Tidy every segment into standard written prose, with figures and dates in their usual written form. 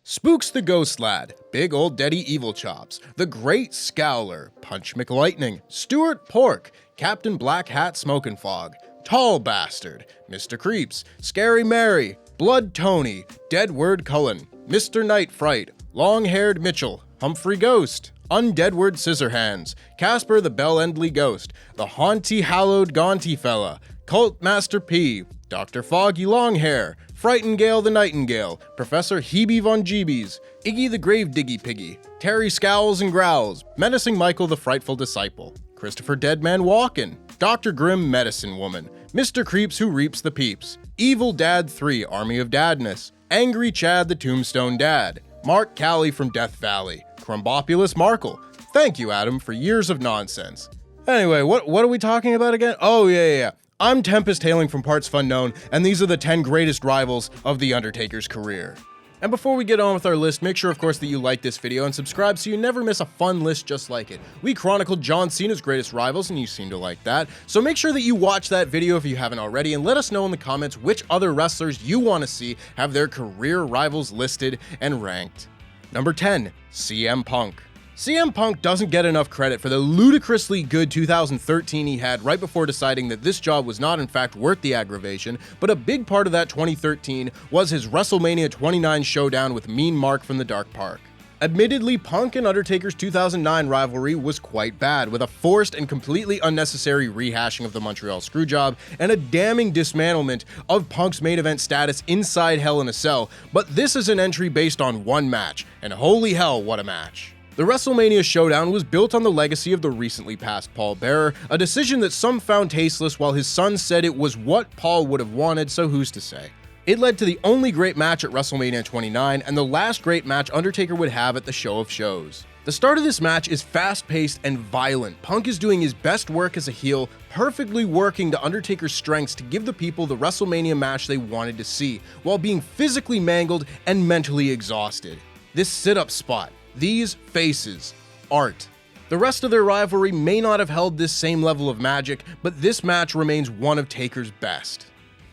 Spooks the Ghost Lad, Big Old Daddy Evil Chops, The Great Scowler, Punch McLightning, Stuart Pork, Captain Black Hat Smokin' Fog, Tall Bastard, Mr. Creeps, Scary Mary, Blood Tony, Deadward Cullen, Mr. Night Fright, Long-Haired Mitchell, Humphrey Ghost, Undeadward Scissorhands, Casper the Bell-Endly Ghost, The Haunty Hallowed Gaunty Fella, Cult Master P, Dr. Foggy Longhair, Frightingale the Nightingale, Professor Hebe Von Jeebies, Iggy the Gravediggy Piggy, Terry Scowls and Growls, Menacing Michael the Frightful Disciple, Christopher Deadman Walken, Dr. Grim Medicine Woman, Mr. Creeps Who Reaps the Peeps, Evil Dad 3 Army of Dadness, Angry Chad the Tombstone Dad, Mark Callie from Death Valley, Crumbopulous Markle. Thank you, Adam, for years of nonsense. Anyway, what are we talking about again? Oh, yeah. I'm Tempest hailing from partsFUNknown, and these are the 10 greatest rivals of The Undertaker's career. And before we get on with our list, make sure of course that you like this video and subscribe so you never miss a fun list just like it. We chronicled John Cena's greatest rivals and you seem to like that, so make sure that you watch that video if you haven't already and let us know in the comments which other wrestlers you want to see have their career rivals listed and ranked. Number 10, CM Punk. CM Punk doesn't get enough credit for the ludicrously good 2013 he had right before deciding that this job was not in fact worth the aggravation, but a big part of that 2013 was his WrestleMania 29 showdown with Mean Mark from the Dark Park. Admittedly, Punk and Undertaker's 2009 rivalry was quite bad, with a forced and completely unnecessary rehashing of the Montreal Screwjob and a damning dismantlement of Punk's main event status inside Hell in a Cell, but this is an entry based on one match, and holy hell, what a match. The WrestleMania showdown was built on the legacy of the recently passed Paul Bearer, a decision that some found tasteless while his son said it was what Paul would have wanted, so who's to say. It led to the only great match at WrestleMania 29 and the last great match Undertaker would have at the Show of Shows. The start of this match is fast-paced and violent. Punk is doing his best work as a heel, perfectly working to Undertaker's strengths to give the people the WrestleMania match they wanted to see, while being physically mangled and mentally exhausted. This sit-up spot, these faces, art. The rest of their rivalry may not have held this same level of magic, but this match remains one of Taker's best.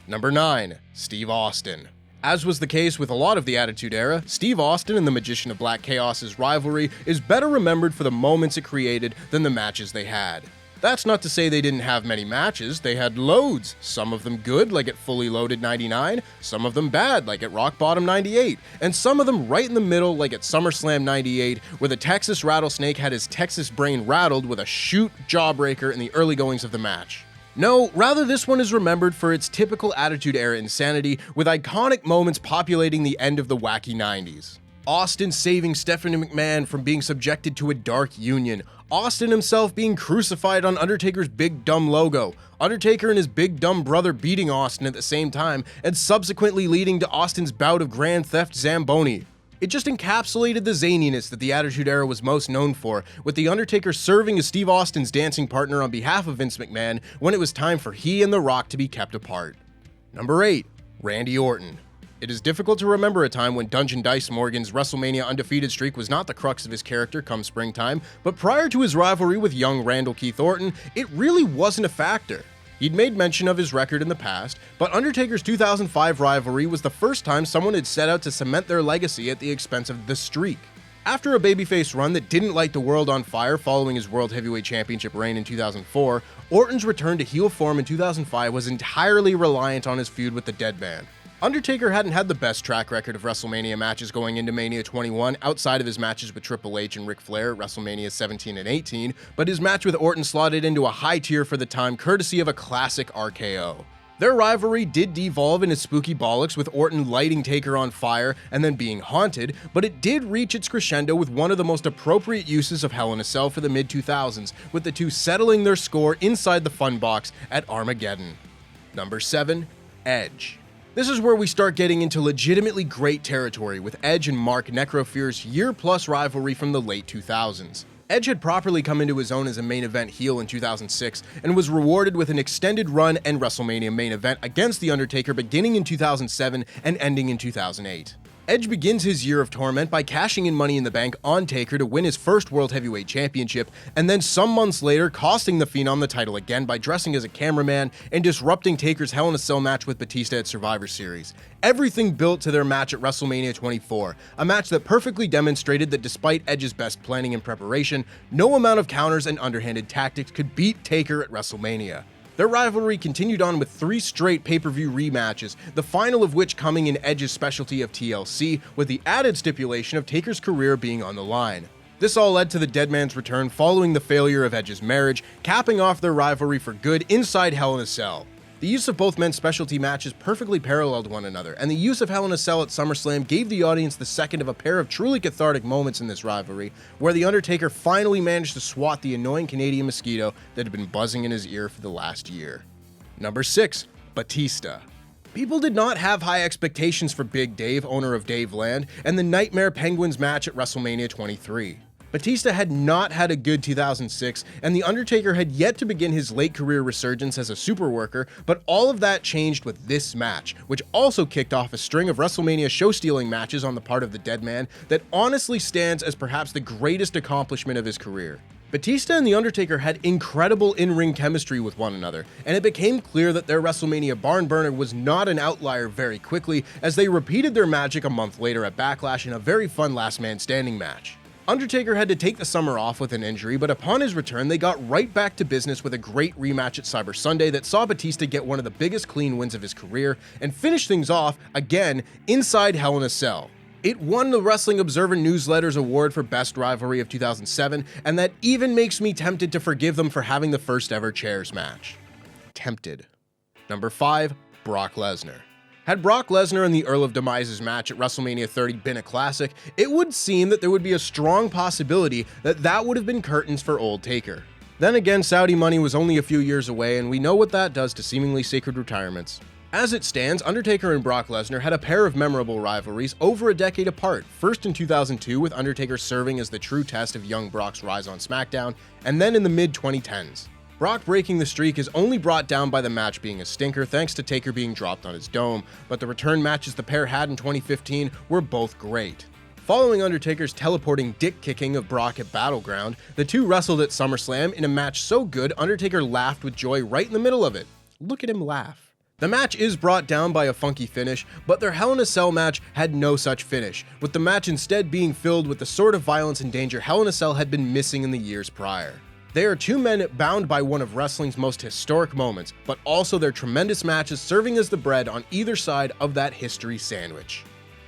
Number 9, Steve Austin. As was the case with a lot of the Attitude Era, Steve Austin and the Magician of Black Chaos's rivalry is better remembered for the moments it created than the matches they had. That's not to say they didn't have many matches, they had loads, some of them good like at Fully Loaded 99, some of them bad like at Rock Bottom 98, and some of them right in the middle like at SummerSlam 98 where the Texas Rattlesnake had his Texas brain rattled with a shoot jawbreaker in the early goings of the match. No, rather this one is remembered for its typical Attitude Era insanity with iconic moments populating the end of the wacky 90s. Austin saving Stephanie McMahon from being subjected to a dark union, Austin himself being crucified on Undertaker's big dumb logo, Undertaker and his big dumb brother beating Austin at the same time, and subsequently leading to Austin's bout of Grand Theft Zamboni. It just encapsulated the zaniness that the Attitude Era was most known for, with The Undertaker serving as Steve Austin's dancing partner on behalf of Vince McMahon when it was time for he and The Rock to be kept apart. Number 8, Randy Orton. It is difficult to remember a time when Dungeon Dice Morgan's WrestleMania undefeated streak was not the crux of his character come springtime, but prior to his rivalry with young Randall Keith Orton, it really wasn't a factor. He'd made mention of his record in the past, but Undertaker's 2005 rivalry was the first time someone had set out to cement their legacy at the expense of the streak. After a babyface run that didn't light the world on fire following his World Heavyweight Championship reign in 2004, Orton's return to heel form in 2005 was entirely reliant on his feud with the Deadman. Undertaker hadn't had the best track record of WrestleMania matches going into Mania 21 outside of his matches with Triple H and Ric Flair at WrestleMania 17 and 18, but his match with Orton slotted into a high tier for the time courtesy of a classic RKO. Their rivalry did devolve into spooky bollocks with Orton lighting Taker on fire and then being haunted, but it did reach its crescendo with one of the most appropriate uses of Hell in a Cell for the mid-2000s, with the two settling their score inside the Fun Box at Armageddon. Number 7, Edge. This is where we start getting into legitimately great territory with Edge and Mark Necrofear's year-plus rivalry from the late 2000s. Edge had properly come into his own as a main event heel in 2006 and was rewarded with an extended run and WrestleMania main event against The Undertaker beginning in 2007 and ending in 2008. Edge begins his year of torment by cashing in Money in the Bank on Taker to win his first World Heavyweight Championship, and then some months later costing the Phenom the title again by dressing as a cameraman and disrupting Taker's Hell in a Cell match with Batista at Survivor Series. Everything built to their match at WrestleMania 24, a match that perfectly demonstrated that despite Edge's best planning and preparation, no amount of counters and underhanded tactics could beat Taker at WrestleMania. Their rivalry continued on with 3 straight pay-per-view rematches, the final of which coming in Edge's specialty of TLC, with the added stipulation of Taker's career being on the line. This all led to the Deadman's return following the failure of Edge's marriage, capping off their rivalry for good inside Hell in a Cell. The use of both men's specialty matches perfectly paralleled one another, and the use of Hell in a Cell at SummerSlam gave the audience the second of a pair of truly cathartic moments in this rivalry, where The Undertaker finally managed to swat the annoying Canadian mosquito that had been buzzing in his ear for the last year. Number 6. Batista. People did not have high expectations for Big Dave, owner of Dave Land, and the Nightmare Penguins match at WrestleMania 23. Batista had not had a good 2006, and The Undertaker had yet to begin his late career resurgence as a superworker, but all of that changed with this match, which also kicked off a string of WrestleMania show-stealing matches on the part of the Deadman that honestly stands as perhaps the greatest accomplishment of his career. Batista and The Undertaker had incredible in-ring chemistry with one another, and it became clear that their WrestleMania barn burner was not an outlier very quickly, as they repeated their magic a month later at Backlash in a very fun last man standing match. Undertaker had to take the summer off with an injury, but upon his return, they got right back to business with a great rematch at Cyber Sunday that saw Batista get one of the biggest clean wins of his career and finish things off, again, inside Hell in a Cell. It won the Wrestling Observer Newsletter's award for Best Rivalry of 2007, and that even makes me tempted to forgive them for having the first ever chairs match. Tempted. Number 5. Brock Lesnar. Had Brock Lesnar and the Earl of Demise's match at WrestleMania 30 been a classic, it would seem that there would be a strong possibility that would have been curtains for old Taker. Then again, Saudi money was only a few years away, and we know what that does to seemingly sacred retirements. As it stands, Undertaker and Brock Lesnar had a pair of memorable rivalries over a decade apart, first in 2002 with Undertaker serving as the true test of young Brock's rise on SmackDown, and then in the mid-2010s. Brock breaking the streak is only brought down by the match being a stinker thanks to Taker being dropped on his dome, but the return matches the pair had in 2015 were both great. Following Undertaker's teleporting dick-kicking of Brock at Battleground, the two wrestled at SummerSlam in a match so good Undertaker laughed with joy right in the middle of it. Look at him laugh. The match is brought down by a funky finish, but their Hell in a Cell match had no such finish, with the match instead being filled with the sort of violence and danger Hell in a Cell had been missing in the years prior. They are two men bound by one of wrestling's most historic moments, but also their tremendous matches serving as the bread on either side of that history sandwich.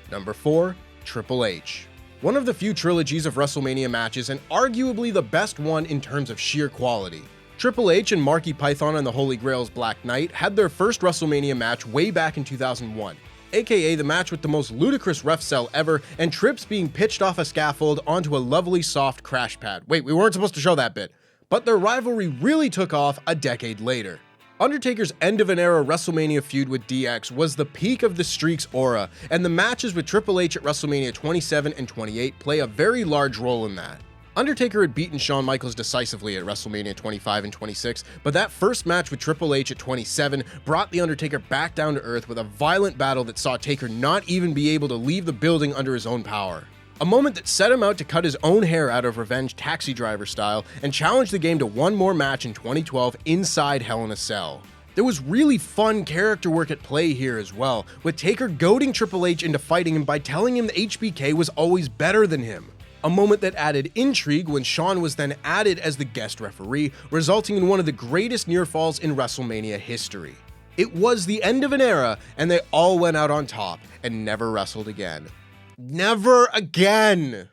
Number 4. Triple H. One of the few trilogies of WrestleMania matches and arguably the best one in terms of sheer quality. Triple H and Marky Python and the Holy Grail's Black Knight had their first WrestleMania match way back in 2001, aka the match with the most ludicrous ref sell ever and Trips being pitched off a scaffold onto a lovely soft crash pad. Wait, we weren't supposed to show that bit. But their rivalry really took off a decade later. Undertaker's end-of-an-era WrestleMania feud with DX was the peak of the streak's aura, and the matches with Triple H at WrestleMania 27 and 28 play a very large role in that. Undertaker had beaten Shawn Michaels decisively at WrestleMania 25 and 26, but that first match with Triple H at 27 brought The Undertaker back down to earth with a violent battle that saw Taker not even be able to leave the building under his own power. A moment that set him out to cut his own hair out of revenge Taxi Driver style and challenge the game to one more match in 2012 inside Hell in a Cell. There was really fun character work at play here as well, with Taker goading Triple H into fighting him by telling him that HBK was always better than him. A moment that added intrigue when Shawn was then added as the guest referee, resulting in one of the greatest near falls in WrestleMania history. It was the end of an era, and they all went out on top and never wrestled again. Never again!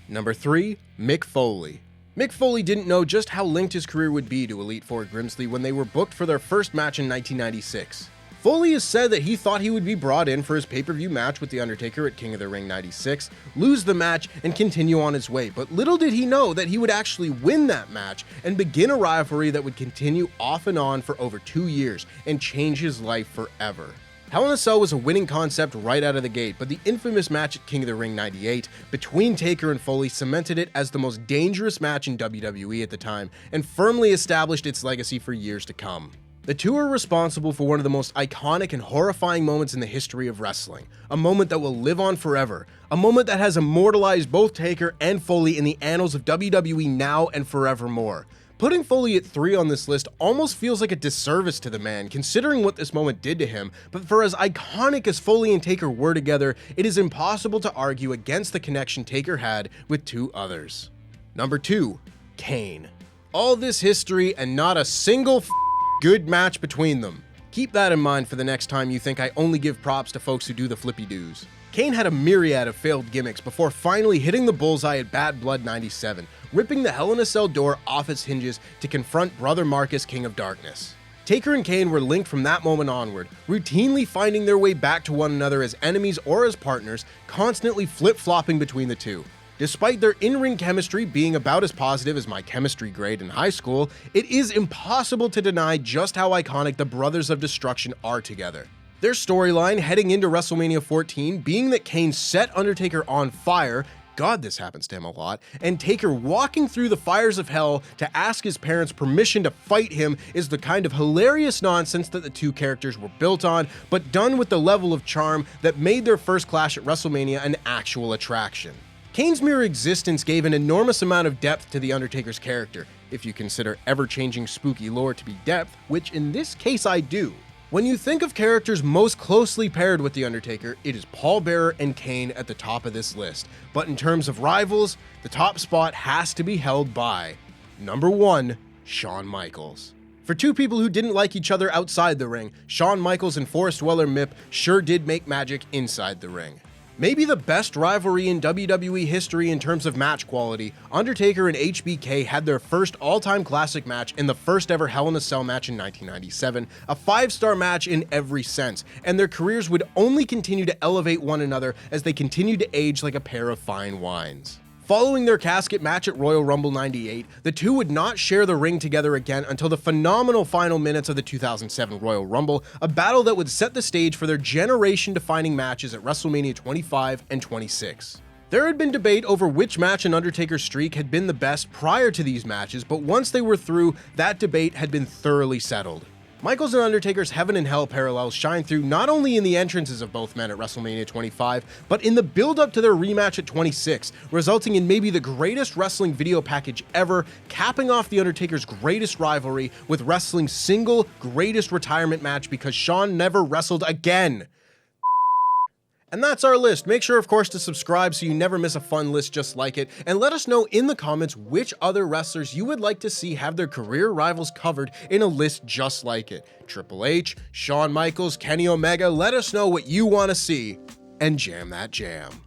Number 3. Mick Foley. Mick Foley didn't know just how linked his career would be to Elite Four Grimsley when they were booked for their first match in 1996. Foley has said that he thought he would be brought in for his pay-per-view match with The Undertaker at King of the Ring 96, lose the match, and continue on his way, but little did he know that he would actually win that match and begin a rivalry that would continue off and on for over 2 years and change his life forever. Hell in a Cell was a winning concept right out of the gate, but the infamous match at King of the Ring 98 between Taker and Foley cemented it as the most dangerous match in WWE at the time and firmly established its legacy for years to come. The two are responsible for one of the most iconic and horrifying moments in the history of wrestling, a moment that will live on forever, a moment that has immortalized both Taker and Foley in the annals of WWE now and forevermore. Putting Foley at 3 on this list almost feels like a disservice to the man, considering what this moment did to him, but for as iconic as Foley and Taker were together, it is impossible to argue against the connection Taker had with two others. Number 2, Kane. All this history and not a single good match between them. Keep that in mind for the next time you think I only give props to folks who do the flippy doos. Kane had a myriad of failed gimmicks before finally hitting the bullseye at Bad Blood 97, ripping the Hell in a Cell door off its hinges to confront Brother Marcus, King of Darkness. Taker and Kane were linked from that moment onward, routinely finding their way back to one another as enemies or as partners, constantly flip-flopping between the two. Despite their in-ring chemistry being about as positive as my chemistry grade in high school, it is impossible to deny just how iconic the Brothers of Destruction are together. Their storyline heading into WrestleMania 14 being that Kane set Undertaker on fire, God, this happens to him a lot, and Taker walking through the fires of hell to ask his parents permission to fight him is the kind of hilarious nonsense that the two characters were built on, but done with the level of charm that made their first clash at WrestleMania an actual attraction. Kane's mere existence gave an enormous amount of depth to The Undertaker's character, if you consider ever-changing spooky lore to be depth, which in this case I do. When you think of characters most closely paired with The Undertaker, it is Paul Bearer and Kane at the top of this list, but in terms of rivals, the top spot has to be held by number 1, Shawn Michaels. For two people who didn't like each other outside the ring, Shawn Michaels and Forrest Weller Mip sure did make magic inside the ring. Maybe the best rivalry in WWE history in terms of match quality, Undertaker and HBK had their first all-time classic match in the first ever Hell in a Cell match in 1997, a 5-star match in every sense, and their careers would only continue to elevate one another as they continued to age like a pair of fine wines. Following their casket match at Royal Rumble 98, the two would not share the ring together again until the phenomenal final minutes of the 2007 Royal Rumble, a battle that would set the stage for their generation-defining matches at WrestleMania 25 and 26. There had been debate over which match in Undertaker's streak had been the best prior to these matches, but once they were through, that debate had been thoroughly settled. Michaels and Undertaker's Heaven and Hell parallels shine through not only in the entrances of both men at WrestleMania 25, but in the build-up to their rematch at 26, resulting in maybe the greatest wrestling video package ever, capping off The Undertaker's greatest rivalry with wrestling's single greatest retirement match because Shawn never wrestled again. And that's our list. Make sure, of course, to subscribe so you never miss a fun list just like it, and let us know in the comments which other wrestlers you would like to see have their career rivals covered in a list just like it. Triple H, Shawn Michaels, Kenny Omega, let us know what you want to see, and jam that jam.